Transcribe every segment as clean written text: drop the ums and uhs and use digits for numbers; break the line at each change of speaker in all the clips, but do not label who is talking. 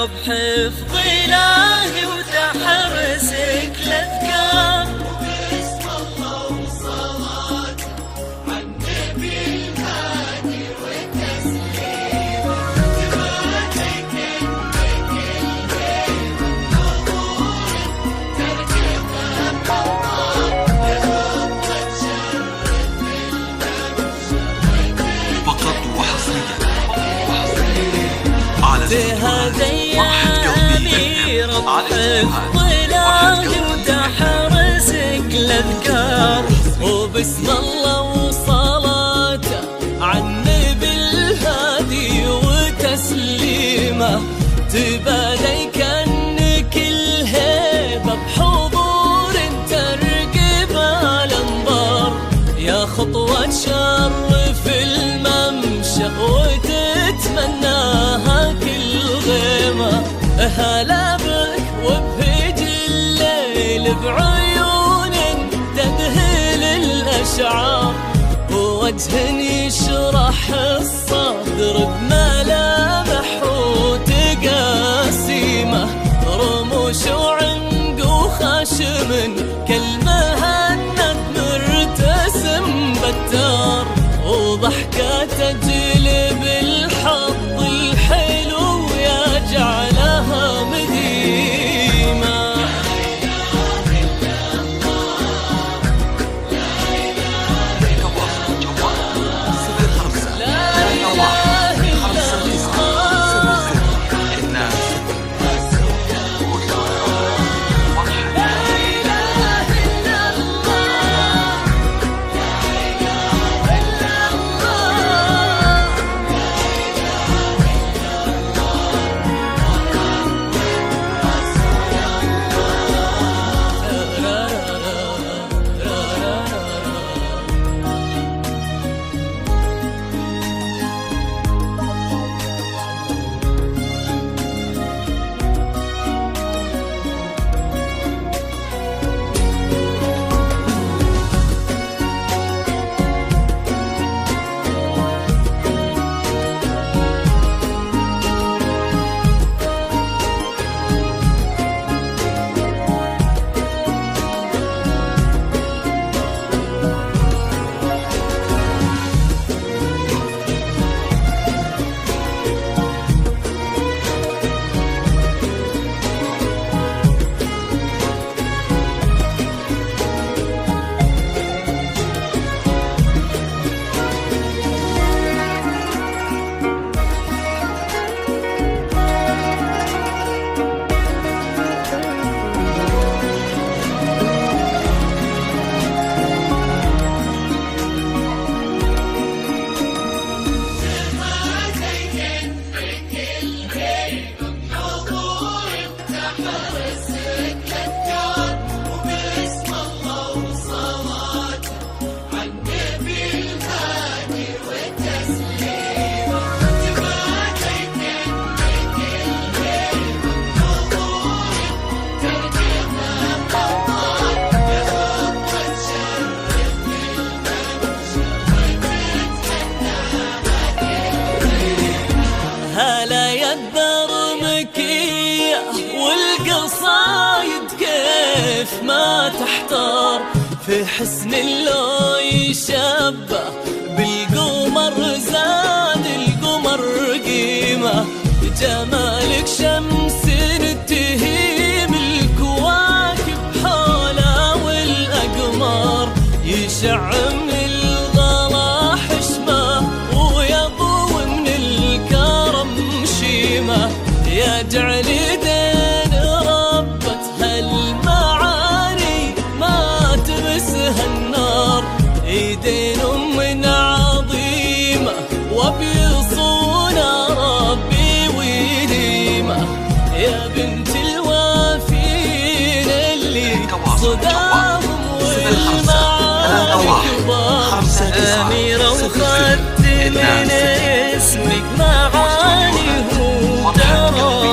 بحفظ إلهي وتحرسك الأذكار، وباسم الله وصلاته عالنبي الهادي والتسليم، تبارك إنك البيت نور تركبها بخطار، لخطة تشرف بالممشى فقط وحصريا على بحفظ إلهي وتحرسك الأذكار، وباسم الله وصلاته عالنبي الهادي وتسليمه، تبادي كأنك الهيبة بحضور ترقب الأنظار، يا خطوة تشرف الممشى وتتمناها كل غيمة، هلا بك وبهج الليل بعيون تذهل الأشعار، ووجه يشرح الصدر بملامح وتقاسيمه، رموش وعنق وخشم كالمهند مرتسم بتار، وضحكة تجلب الحظ الحلو يجعلها مديمة. هلا يا الدرمكية والقصايد كيف ما تحتار، في حسن لو يشبه بالقمر زاد القمر قيمة، جمالك شمس تهيم الكواكب حوله والأقمار، يشع من الغلا حشمه ويضوي من الكرم شيمه، يجعل دين ربة هالمعاني ما تمسها النار، ايدين من عظيمة وبيصونها ربي ويديمه، يا بنت الوافين اللي صداهم والمعارك أميرة وخدت من اسمك معانيه وترانيمه.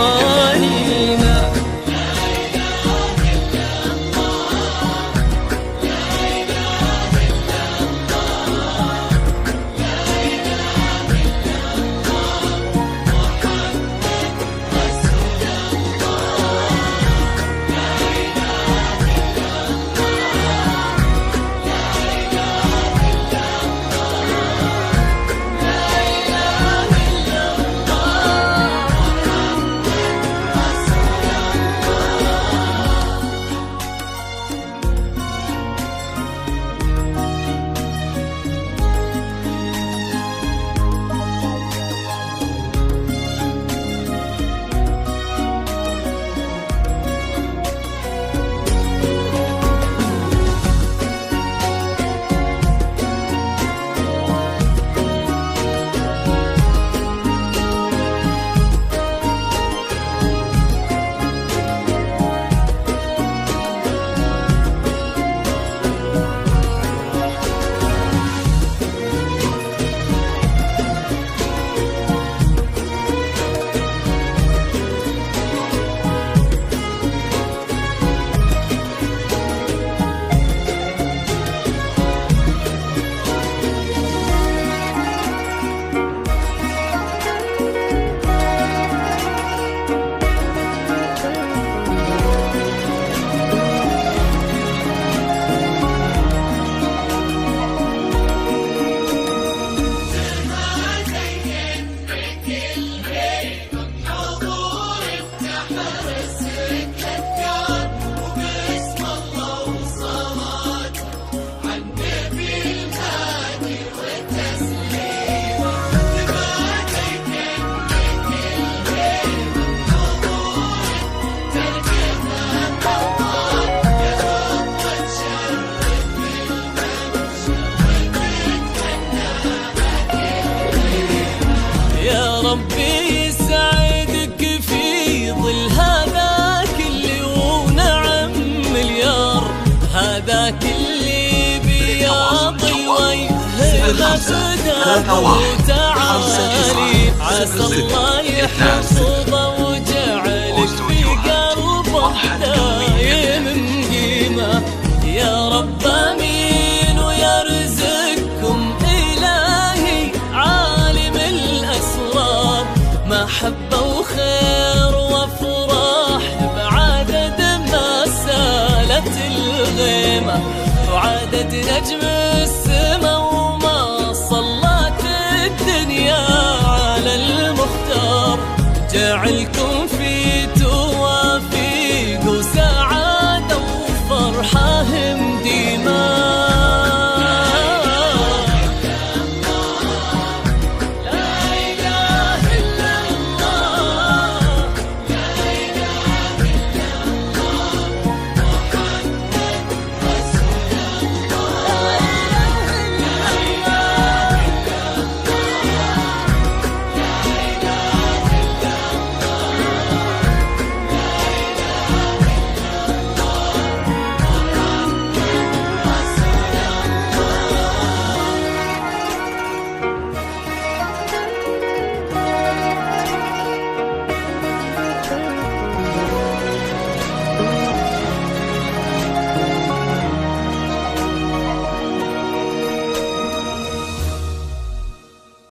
ربي يسعدك في ظل هذاك اللي ونعم مليار، هذاك اللي بياضي ويهبك دافع وتعالي، عسى الله يحفظه وجعلك في قلبه دايم قيمة. يا رب امين ويرزقكم إلهي عالم الأسرار، محبة وخير وافراح بعدد ما سالت الغيمة، وعدد نجم السما وما صلت الدنيا على المختار، جعلكم